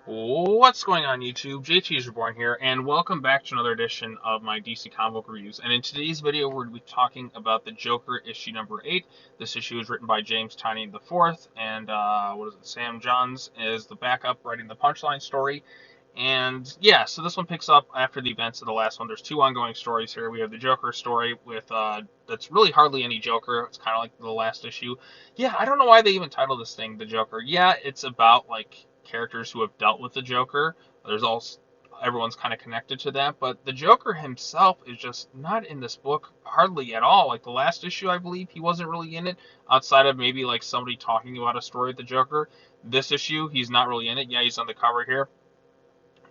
What's going on, YouTube? JT is Reborn here, and welcome back to another edition of my DC comic book reviews. And in today's video, we're going to be talking about the Joker issue number 8. This issue is written by James Tynion IV, and Sam Johns is the backup writing the Punchline story. And yeah, so this one picks up after the events of the last one. There's two ongoing stories here. We have the Joker story with that's really hardly any Joker. It's kind of like the last issue. Yeah, I don't know why they even titled this thing the Joker. Yeah, it's about like characters who have dealt with the Joker. There's also everyone's kind of connected to that, but the Joker himself is just not in this book hardly at all. Like the last issue, I believe he wasn't really in it outside of maybe like somebody talking about a story with the Joker. This issue, he's not really in it. Yeah, he's on the cover here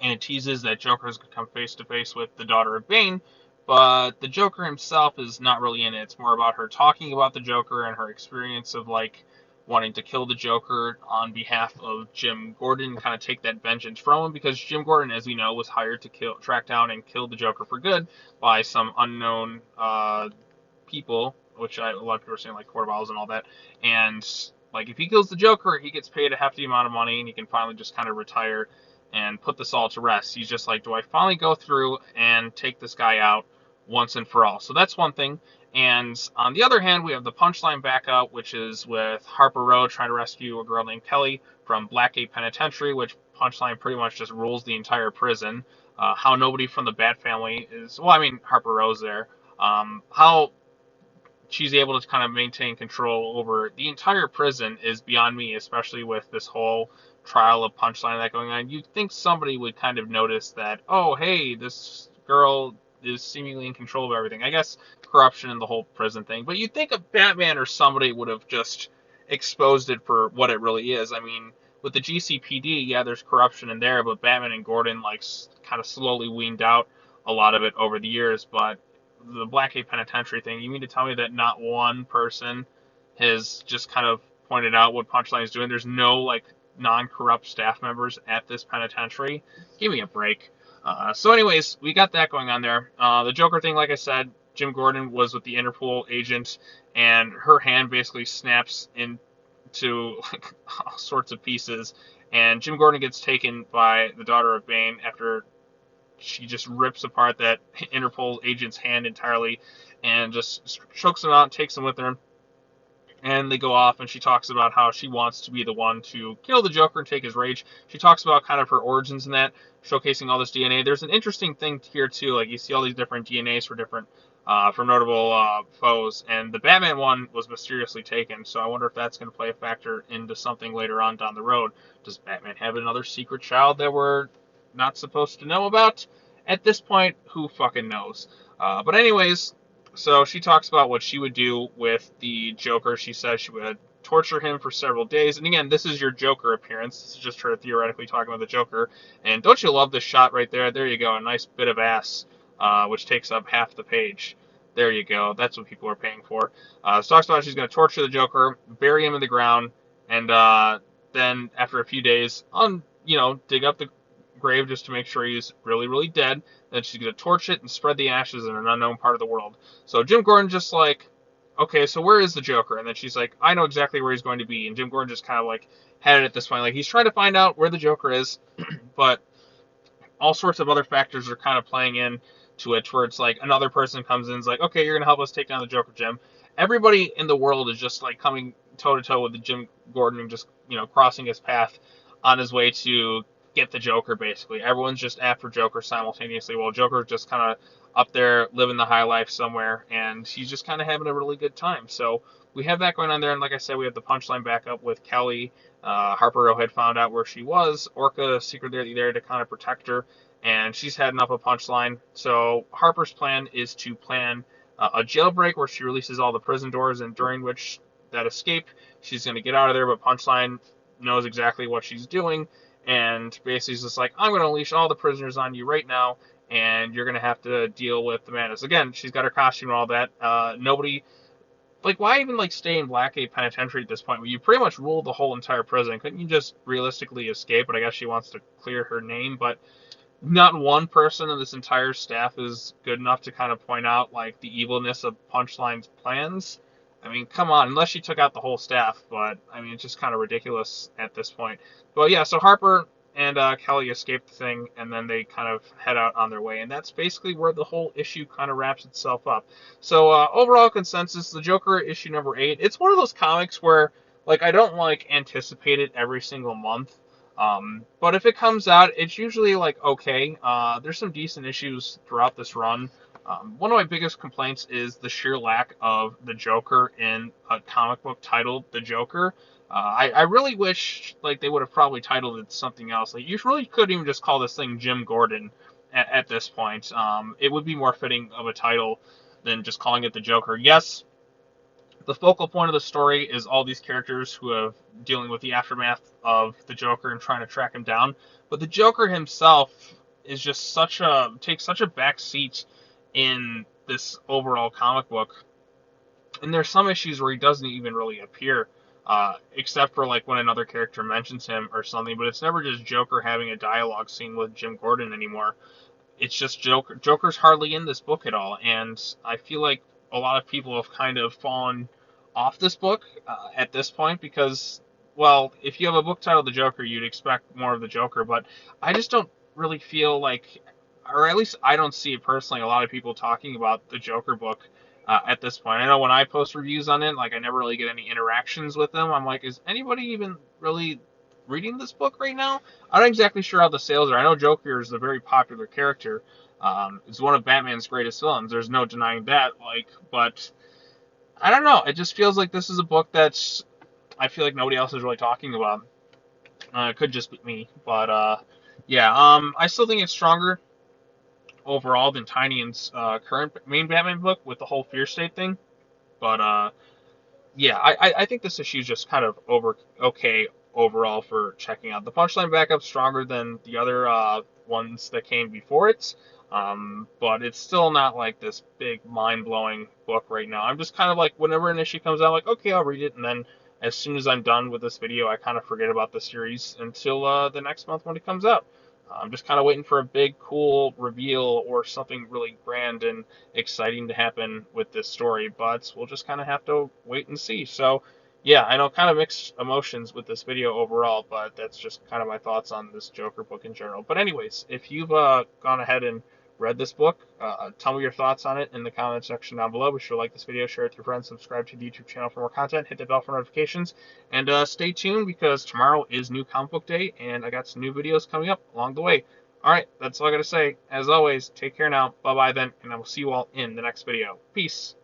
and it teases that Joker is going to come face to face with the daughter of Bane, but the Joker himself is not really in it. It's more about her talking about the Joker and her experience of like wanting to kill the Joker on behalf of Jim Gordon and kind of take that vengeance from him, because Jim Gordon, as we know, was hired to track down and kill the Joker for good by some unknown people, which a lot of people are saying like court of owls and all that, and like if he kills the Joker, he gets paid a hefty amount of money and he can finally just kind of retire and put this all to rest. He's just like, do I finally go through and take this guy out once and for all? So that's one thing. And on the other hand, we have the Punchline Back-Up, which is with Harper Row trying to rescue a girl named Kelly from Blackgate Penitentiary, which Punchline pretty much just rules the entire prison. How nobody from the Bat family is, well, I mean, Harper Row's there. How she's able to kind of maintain control over the entire prison is beyond me, especially with this whole trial of Punchline that going on. You'd think somebody would kind of notice that, oh, hey, this girl is seemingly in control of everything. I guess corruption and the whole prison thing. But you'd think a Batman or somebody would have just exposed it for what it really is. I mean, with the GCPD, yeah, there's corruption in there, but Batman and Gordon like kind of slowly weaned out a lot of it over the years. But the Blackgate Penitentiary thing, you mean to tell me that not one person has just kind of pointed out what Punchline is doing? There's no like non-corrupt staff members at this penitentiary. Give me a break. So anyways, we got that going on there. The Joker thing, like I said, Jim Gordon was with the Interpol agent, and her hand basically snaps into like all sorts of pieces, and Jim Gordon gets taken by the daughter of Bane after she just rips apart that Interpol agent's hand entirely and just chokes him out and takes him with her. And they go off, and she talks about how she wants to be the one to kill the Joker and take his rage. She talks about kind of her origins in that, showcasing all this DNA. There's an interesting thing here too, like you see all these different DNAs for different, for notable foes, and the Batman one was mysteriously taken. So I wonder if that's going to play a factor into something later on down the road. Does Batman have another secret child that we're not supposed to know about? At this point, who fucking knows? But anyways, so she talks about what she would do with the Joker. She says she would torture him for several days. And again, this is your Joker appearance. This is just her theoretically talking about the Joker. And don't you love this shot right there? There you go. A nice bit of ass, which takes up half the page. There you go. That's what people are paying for. So talks about how she's going to torture the Joker, bury him in the ground, and then after a few days, dig up the grave just to make sure he's really, really dead. Then she's going to torch it and spread the ashes in an unknown part of the world. So Jim Gordon just like, okay, so where is the Joker? And then she's like, I know exactly where he's going to be. And Jim Gordon just kind of like had it at this point. Like he's trying to find out where the Joker is, but all sorts of other factors are kind of playing in to it, where it's like another person comes in and is like, okay, you're going to help us take down the Joker, Jim. Everybody in the world is just like coming toe to toe with the Jim Gordon and just, crossing his path on his way to get the Joker, basically. Everyone's just after Joker simultaneously, while Joker's just kind of up there living the high life somewhere, and he's just kind of having a really good time. So we have that going on there, and like I said, we have the Punchline Back-Up with Kelly. Harper Row had found out where she was. Orca secretly there to kind of protect her, and she's heading up a Punchline. So Harper's plan is to plan a jailbreak where she releases all the prison doors, and during which that escape, she's going to get out of there, but Punchline knows exactly what she's doing, and basically is just like, I'm going to unleash all the prisoners on you right now, and you're going to have to deal with the madness. Again, she's got her costume and all that. Nobody, like, why even, like, stay in Blackgate Penitentiary at this point where you pretty much rule the whole entire prison? Couldn't you just realistically escape? But I guess she wants to clear her name, but not one person in this entire staff is good enough to kind of point out, like, the evilness of Punchline's plans. I mean, come on, unless she took out the whole staff, but, I mean, it's just kind of ridiculous at this point. But yeah, so Harper and Kelly escape the thing, and then they kind of head out on their way, and that's basically where the whole issue kind of wraps itself up. So overall consensus, the Joker issue number 8. It's one of those comics where like I don't like anticipate it every single month. But if it comes out, it's usually like okay. There's some decent issues throughout this run. One of my biggest complaints is the sheer lack of the Joker in a comic book titled The Joker. I really wish like they would have probably titled it something else. Like you really could even just call this thing Jim Gordon at this point. It would be more fitting of a title than just calling it The Joker. Yes, the focal point of the story is all these characters who have dealing with the aftermath of the Joker and trying to track him down. But the Joker himself is just takes such a back seat in this overall comic book. And there's some issues where he doesn't even really appear, except for like when another character mentions him or something. But it's never just Joker having a dialogue scene with Jim Gordon anymore. It's just Joker. Joker's hardly in this book at all, and I feel like a lot of people have kind of fallen off this book at this point because, well, if you have a book titled The Joker, you'd expect more of the Joker, but I just don't really feel like, or at least I don't see it personally, a lot of people talking about the Joker book at this point. I know when I post reviews on it, like I never really get any interactions with them. I'm like, is anybody even really reading this book right now? I'm not exactly sure how the sales are. I know Joker is a very popular character. It's one of Batman's greatest villains. There's no denying that. Like, but I don't know. It just feels like this is a book that's I feel like nobody else is really talking about. It could just be me, but yeah. I still think it's stronger overall than Tynian's current main Batman book with the whole Fear State thing. But yeah, I think this issue is just kind of okay overall for checking out. The Punchline Back-Up's stronger than the other ones that came before it, but it's still not like this big mind-blowing book right now. I'm just kind of like, whenever an issue comes out, like, okay, I'll read it, and then as soon as I'm done with this video, I kind of forget about the series until the next month when it comes out. I'm just kind of waiting for a big, cool reveal or something really grand and exciting to happen with this story, but we'll just kind of have to wait and see. So, yeah, I know kind of mixed emotions with this video overall, but that's just kind of my thoughts on this Joker book in general. But anyways, if you've gone ahead and read this book, tell me your thoughts on it in the comment section down below. Be sure to like this video, share it with your friends, subscribe to the YouTube channel for more content, hit the bell for notifications, and stay tuned because tomorrow is New Comic Book Day, and I got some new videos coming up along the way. Alright, that's all I gotta say. As always, take care now. Bye-bye then, and I will see you all in the next video. Peace.